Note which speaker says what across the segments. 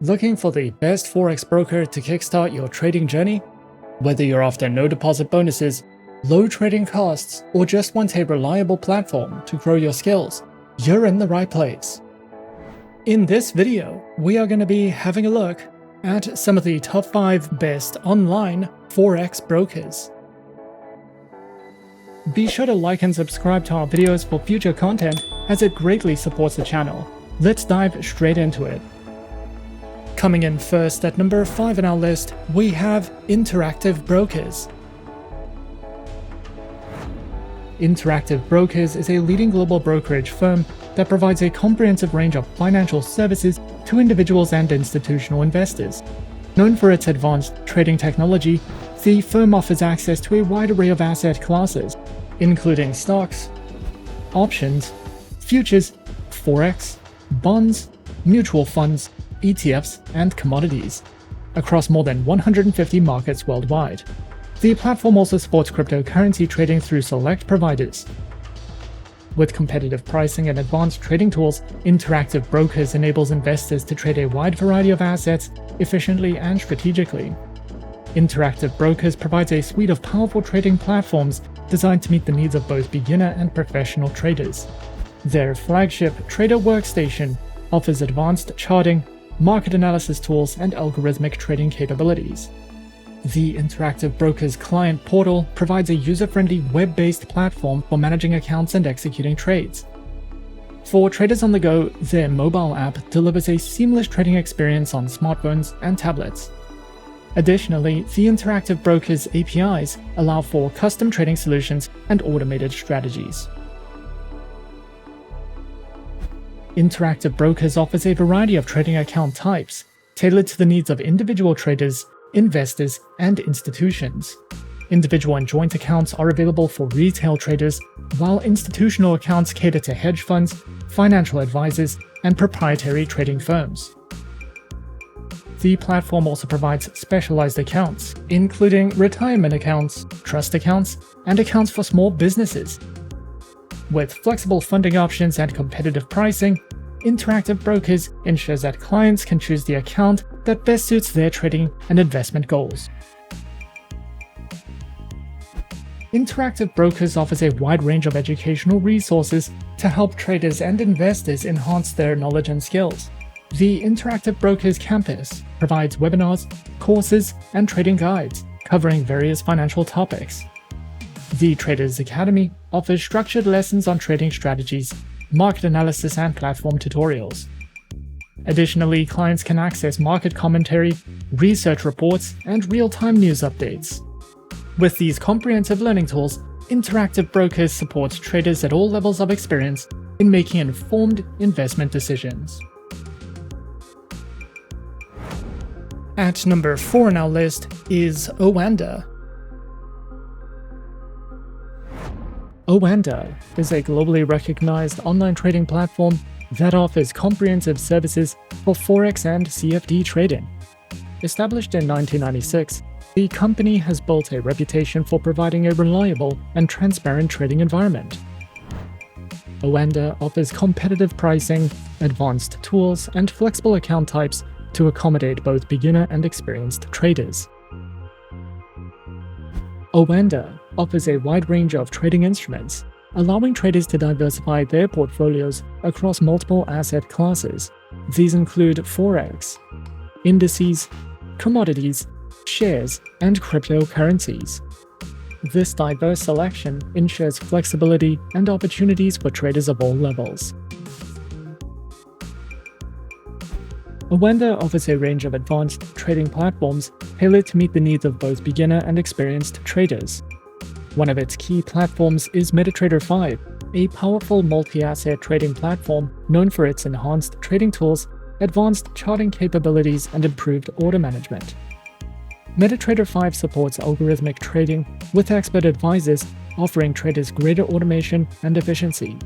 Speaker 1: Looking for the best Forex broker to kickstart your trading journey? Whether you're after no deposit bonuses, low trading costs, or just want a reliable platform to grow your skills, you're in the right place. In this video, we are going to be having a look at some of the top 5 best online Forex brokers. Be sure to like and subscribe to our videos for future content, as it greatly supports the channel. Let's dive straight into it. Coming in first at number 5 in our list, we have Interactive Brokers. Interactive Brokers is a leading global brokerage firm that provides a comprehensive range of financial services to individuals and institutional investors. Known for its advanced trading technology, the firm offers access to a wide array of asset classes, including stocks, options, futures, Forex, bonds, mutual funds, ETFs, and commodities, across more than 150 markets worldwide. The platform also supports cryptocurrency trading through select providers. With competitive pricing and advanced trading tools, Interactive Brokers enables investors to trade a wide variety of assets efficiently and strategically. Interactive Brokers provides a suite of powerful trading platforms designed to meet the needs of both beginner and professional traders. Their flagship Trader Workstation offers advanced charting, market analysis tools, and algorithmic trading capabilities. The Interactive Brokers client portal provides a user-friendly web-based platform for managing accounts and executing trades. For traders on the go, their mobile app delivers a seamless trading experience on smartphones and tablets. Additionally, the Interactive Brokers APIs allow for custom trading solutions and automated strategies. Interactive Brokers offers a variety of trading account types, tailored to the needs of individual traders, investors, and institutions. Individual and joint accounts are available for retail traders, while institutional accounts cater to hedge funds, financial advisors, and proprietary trading firms. The platform also provides specialized accounts, including retirement accounts, trust accounts, and accounts for small businesses. With flexible funding options and competitive pricing, Interactive Brokers ensures that clients can choose the account that best suits their trading and investment goals. Interactive Brokers offers a wide range of educational resources to help traders and investors enhance their knowledge and skills. The Interactive Brokers campus provides webinars, courses, and trading guides covering various financial topics. The Traders Academy offers structured lessons on trading strategies, market analysis, and platform tutorials. Additionally, clients can access market commentary, research reports, and real-time news updates. With these comprehensive learning tools, Interactive Brokers supports traders at all levels of experience in making informed investment decisions. At number 4 on our list is Oanda. Oanda is a globally recognized online trading platform that offers comprehensive services for Forex and CFD trading. Established in 1996, the company has built a reputation for providing a reliable and transparent trading environment. Oanda offers competitive pricing, advanced tools, and flexible account types to accommodate both beginner and experienced traders. Oanda offers a wide range of trading instruments, allowing traders to diversify their portfolios across multiple asset classes. These include Forex, indices, commodities, shares, and cryptocurrencies. This diverse selection ensures flexibility and opportunities for traders of all levels. Oanda offers a range of advanced trading platforms tailored to meet the needs of both beginner and experienced traders. One of its key platforms is MetaTrader 5, a powerful multi-asset trading platform known for its enhanced trading tools, advanced charting capabilities, and improved order management. MetaTrader 5 supports algorithmic trading with expert advisors, offering traders greater automation and efficiency.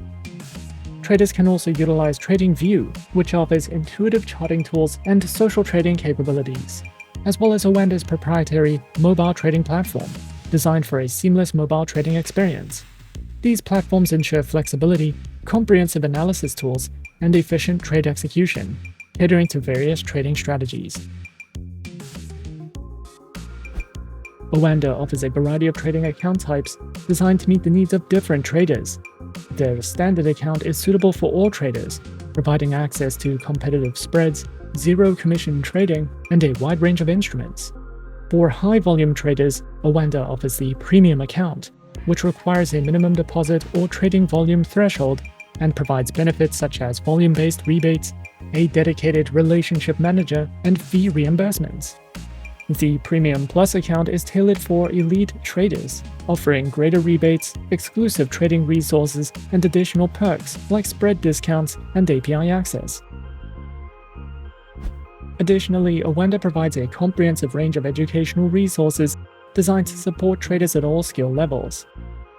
Speaker 1: Traders can also utilize TradingView, which offers intuitive charting tools and social trading capabilities, as well as Oanda's proprietary mobile trading platform, designed for a seamless mobile trading experience. These platforms ensure flexibility, comprehensive analysis tools, and efficient trade execution, catering to various trading strategies. Oanda offers a variety of trading account types designed to meet the needs of different traders. Their standard account is suitable for all traders, providing access to competitive spreads, zero commission trading, and a wide range of instruments. For high-volume traders, Oanda offers the premium account, which requires a minimum deposit or trading volume threshold and provides benefits such as volume-based rebates, a dedicated relationship manager, and fee reimbursements. The Premium Plus account is tailored for elite traders, offering greater rebates, exclusive trading resources, and additional perks like spread discounts and API access. Additionally, Oanda provides a comprehensive range of educational resources designed to support traders at all skill levels.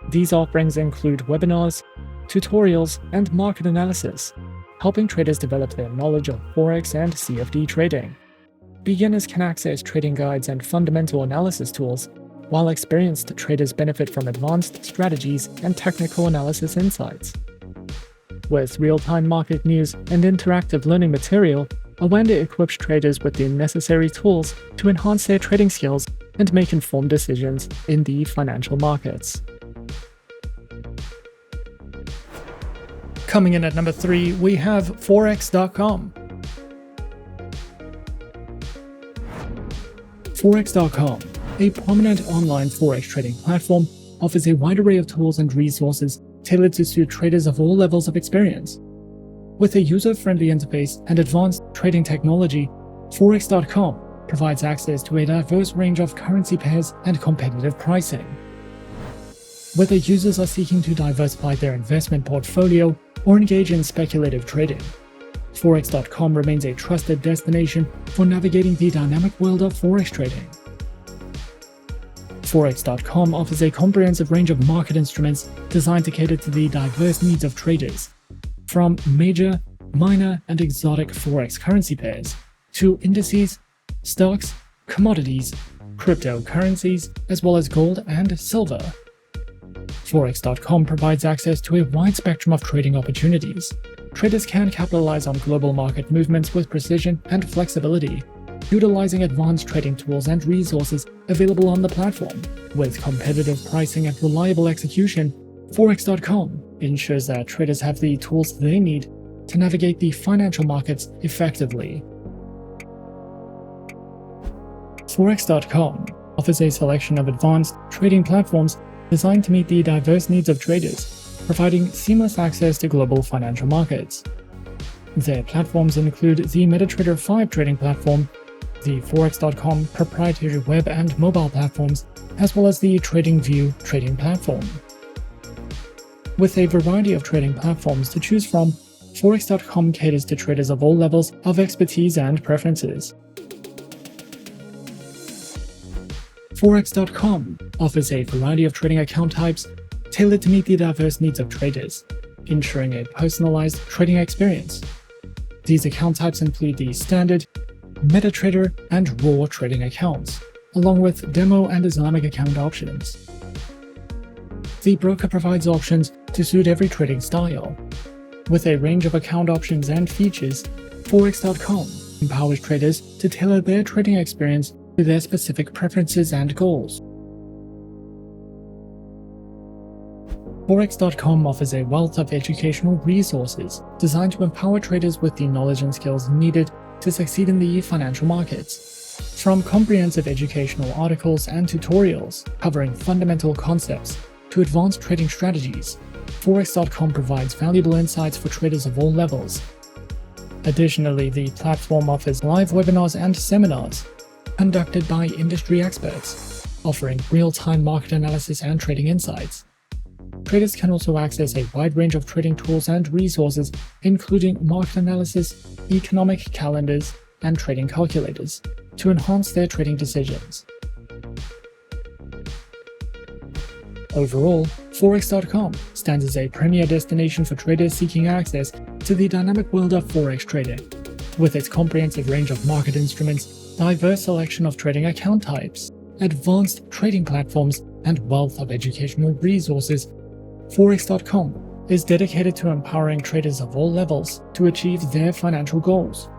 Speaker 1: These offerings include webinars, tutorials, and market analysis, helping traders develop their knowledge of Forex and CFD trading. Beginners can access trading guides and fundamental analysis tools, while experienced traders benefit from advanced strategies and technical analysis insights. With real-time market news and interactive learning material, Oanda equips traders with the necessary tools to enhance their trading skills and make informed decisions in the financial markets. Coming in at number 3, we have Forex.com. Forex.com, a prominent online Forex trading platform, offers a wide array of tools and resources tailored to suit traders of all levels of experience. With a user-friendly interface and advanced trading technology, Forex.com provides access to a diverse range of currency pairs and competitive pricing. Whether users are seeking to diversify their investment portfolio or engage in speculative trading, Forex.com remains a trusted destination for navigating the dynamic world of Forex trading. Forex.com offers a comprehensive range of market instruments designed to cater to the diverse needs of traders, from major, minor, and exotic Forex currency pairs to indices, stocks, commodities, cryptocurrencies, as well as gold and silver. Forex.com provides access to a wide spectrum of trading opportunities. Traders can capitalize on global market movements with precision and flexibility, utilizing advanced trading tools and resources available on the platform. With competitive pricing and reliable execution, Forex.com ensures that traders have the tools they need to navigate the financial markets effectively. Forex.com offers a selection of advanced trading platforms designed to meet the diverse needs of traders, providing seamless access to global financial markets. Their platforms include the MetaTrader 5 trading platform, the Forex.com proprietary web and mobile platforms, as well as the TradingView trading platform. With a variety of trading platforms to choose from, Forex.com caters to traders of all levels of expertise and preferences. Forex.com offers a variety of trading account types tailored to meet the diverse needs of traders, ensuring a personalized trading experience. These account types include the standard, MetaTrader, and raw trading accounts, along with demo and Islamic account options. The broker provides options to suit every trading style. With a range of account options and features, Forex.com empowers traders to tailor their trading experience to their specific preferences and goals. Forex.com offers a wealth of educational resources designed to empower traders with the knowledge and skills needed to succeed in the financial markets. From comprehensive educational articles and tutorials covering fundamental concepts to advanced trading strategies, Forex.com provides valuable insights for traders of all levels. Additionally, the platform offers live webinars and seminars conducted by industry experts, offering real-time market analysis and trading insights. Traders can also access a wide range of trading tools and resources, including market analysis, economic calendars, and trading calculators, to enhance their trading decisions. Overall, Forex.com stands as a premier destination for traders seeking access to the dynamic world of Forex trading. With its comprehensive range of market instruments, diverse selection of trading account types, advanced trading platforms, and wealth of educational resources, Forex.com is dedicated to empowering traders of all levels to achieve their financial goals.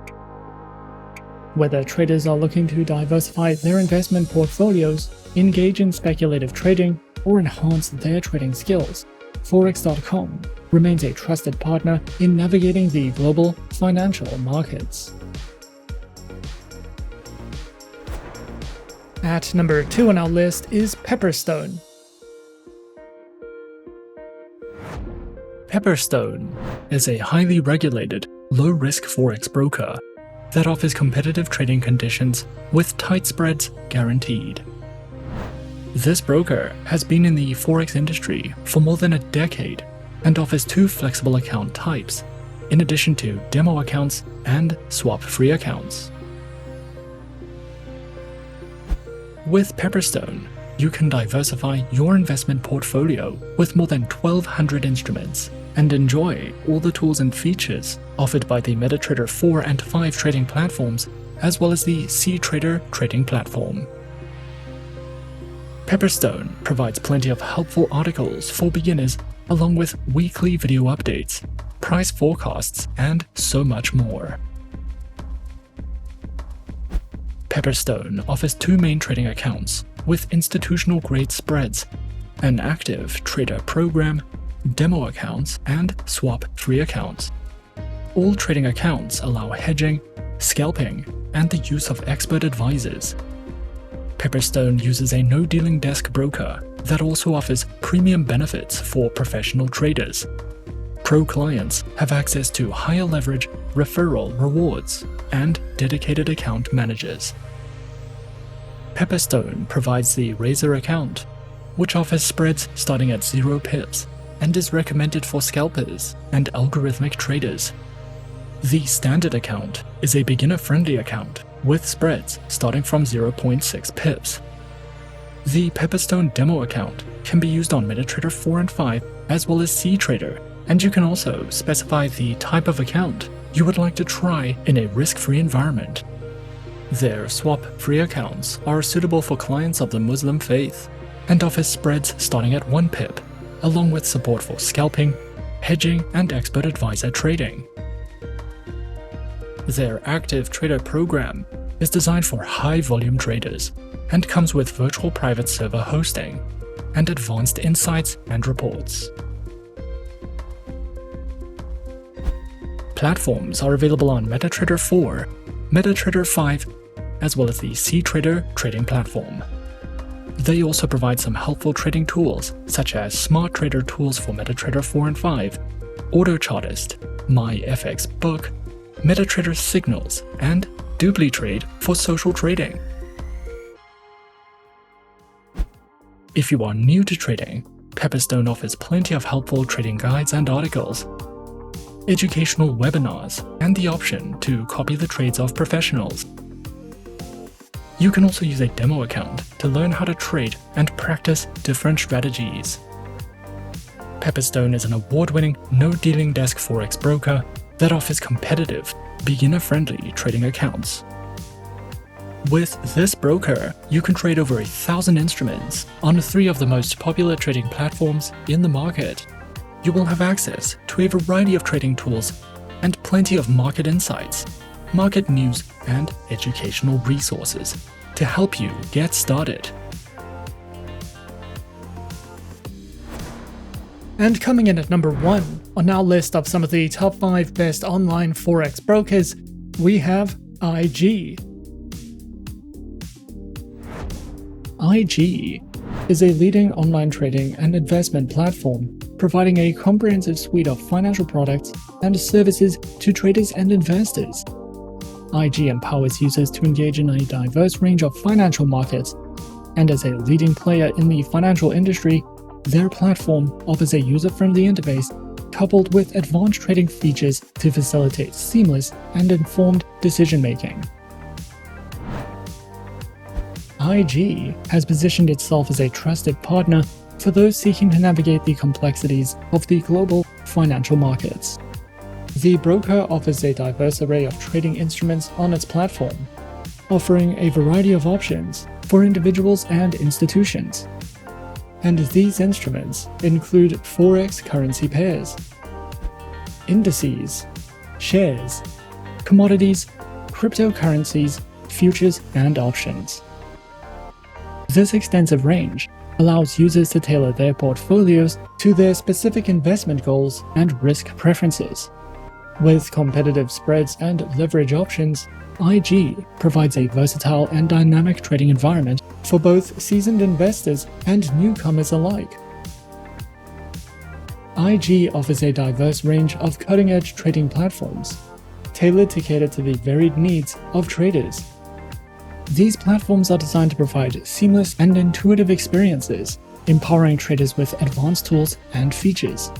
Speaker 1: Whether traders are looking to diversify their investment portfolios, engage in speculative trading, or enhance their trading skills, Forex.com remains a trusted partner in navigating the global financial markets. At number 2 on our list is Pepperstone. Pepperstone is a highly regulated, low-risk Forex broker that offers competitive trading conditions with tight spreads guaranteed. This broker has been in the Forex industry for more than a decade and offers 2 flexible account types, in addition to demo accounts and swap-free accounts. With Pepperstone, you can diversify your investment portfolio with more than 1,200 instruments and enjoy all the tools and features offered by the MetaTrader 4 and 5 trading platforms, as well as the CTrader trading platform. Pepperstone provides plenty of helpful articles for beginners, along with weekly video updates, price forecasts, and so much more. Pepperstone offers 2 main trading accounts with institutional-grade spreads, an active trader program, demo accounts, and swap-free accounts. All trading accounts allow hedging, scalping, and the use of expert advisors. Pepperstone uses a no-dealing desk broker that also offers premium benefits for professional traders. Pro clients have access to higher leverage referral rewards and dedicated account managers. Pepperstone provides the Razor account, which offers spreads starting at 0 pips and is recommended for scalpers and algorithmic traders. The Standard account is a beginner-friendly account with spreads starting from 0.6 pips. The Pepperstone demo account can be used on MetaTrader 4 and 5 as well as CTrader, and you can also specify the type of account you would like to try in a risk-free environment. Their swap-free accounts are suitable for clients of the Muslim faith and offer spreads starting at 1 pip, along with support for scalping, hedging, and expert advisor trading. Their active trader program is designed for high-volume traders and comes with virtual private server hosting and advanced insights and reports. Platforms are available on MetaTrader 4, MetaTrader 5, as well as the CTrader trading platform. They also provide some helpful trading tools such as Smart Trader tools for MetaTrader 4 and 5, AutoChartist, MyFXBook, MetaTrader Signals, and DupliTrade for social trading. If you are new to trading, Pepperstone offers plenty of helpful trading guides and articles, educational webinars, and the option to copy the trades of professionals. You can also use a demo account to learn how to trade and practice different strategies. Pepperstone is an award-winning, no-dealing desk Forex broker that offers competitive, beginner-friendly trading accounts. With this broker, you can trade over 1,000 instruments on 3 of the most popular trading platforms in the market. You will have access to a variety of trading tools and plenty of market insights, market news, and educational resources to help you get started. And coming in at number 1 on our list of some of the top 5 best online Forex brokers, we have IG. IG is a leading online trading and investment platform providing a comprehensive suite of financial products and services to traders and investors. IG empowers users to engage in a diverse range of financial markets, and as a leading player in the financial industry, their platform offers a user-friendly interface coupled with advanced trading features to facilitate seamless and informed decision-making. IG has positioned itself as a trusted partner for those seeking to navigate the complexities of the global financial markets. The broker offers a diverse array of trading instruments on its platform, offering a variety of options for individuals and institutions. And these instruments include Forex currency pairs, indices, shares, commodities, cryptocurrencies, futures, and options. This extensive range allows users to tailor their portfolios to their specific investment goals and risk preferences. With competitive spreads and leverage options, IG provides a versatile and dynamic trading environment for both seasoned investors and newcomers alike. IG offers a diverse range of cutting-edge trading platforms, tailored to cater to the varied needs of traders. These platforms are designed to provide seamless and intuitive experiences, empowering traders with advanced tools and features,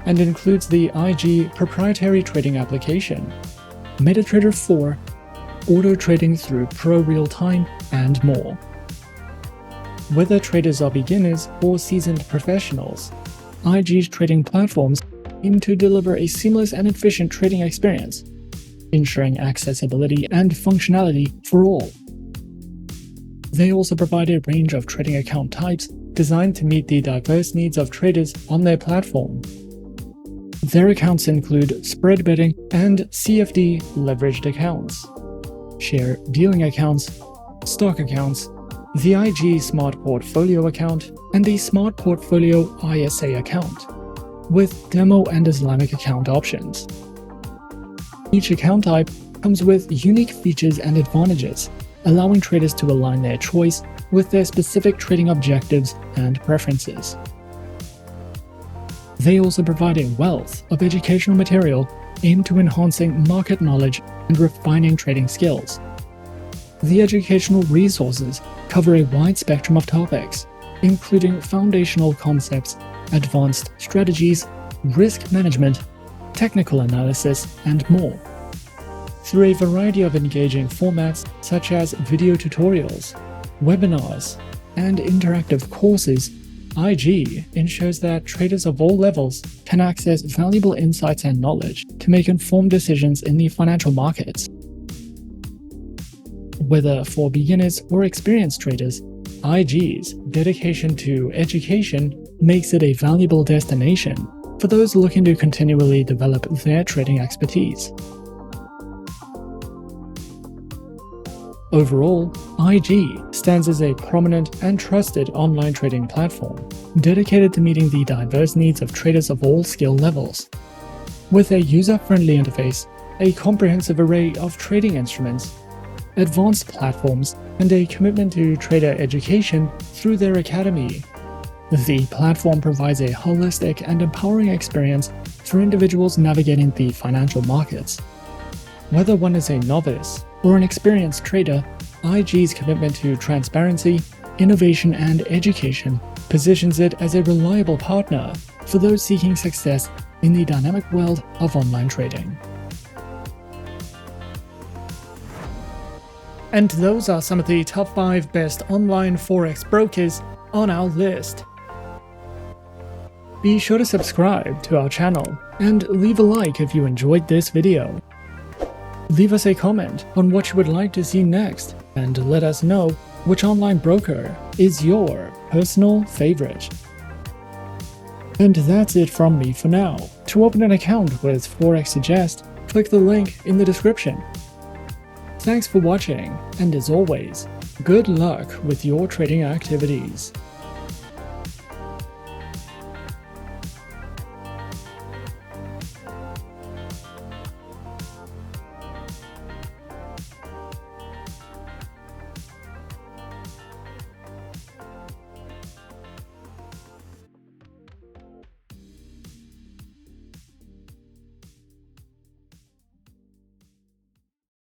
Speaker 1: and includes the IG proprietary trading application, MetaTrader 4, auto trading through Pro Real-Time, and more. Whether traders are beginners or seasoned professionals, IG's trading platforms aim to deliver a seamless and efficient trading experience, ensuring accessibility and functionality for all. They also provide a range of trading account types designed to meet the diverse needs of traders on their platform. Their accounts include spread betting and CFD leveraged accounts, share dealing accounts, stock accounts, the IG Smart Portfolio account, and the Smart Portfolio ISA account, with demo and Islamic account options. Each account type comes with unique features and advantages, allowing traders to align their choice with their specific trading objectives and preferences. They also provide a wealth of educational material aimed to enhancing market knowledge and refining trading skills. The educational resources cover a wide spectrum of topics, including foundational concepts, advanced strategies, risk management, technical analysis, and more. Through a variety of engaging formats such as video tutorials, webinars, and interactive courses, IG ensures that traders of all levels can access valuable insights and knowledge to make informed decisions in the financial markets. Whether for beginners or experienced traders, IG's dedication to education makes it a valuable destination for those looking to continually develop their trading expertise. Overall, IG stands as a prominent and trusted online trading platform dedicated to meeting the diverse needs of traders of all skill levels. With a user-friendly interface, a comprehensive array of trading instruments, advanced platforms, and a commitment to trader education through their academy, the platform provides a holistic and empowering experience for individuals navigating the financial markets. Whether one is a novice or an experienced trader, IG's commitment to transparency, innovation, and education positions it as a reliable partner for those seeking success in the dynamic world of online trading. And those are some of the top 5 best online Forex brokers on our list. Be sure to subscribe to our channel and leave a like if you enjoyed this video. Leave us a comment on what you would like to see next, and let us know which online broker is your personal favorite. And that's it from me for now. To open an account with Forexsuggest, click the link in the description. Thanks for watching, and as always, good luck with your trading activities.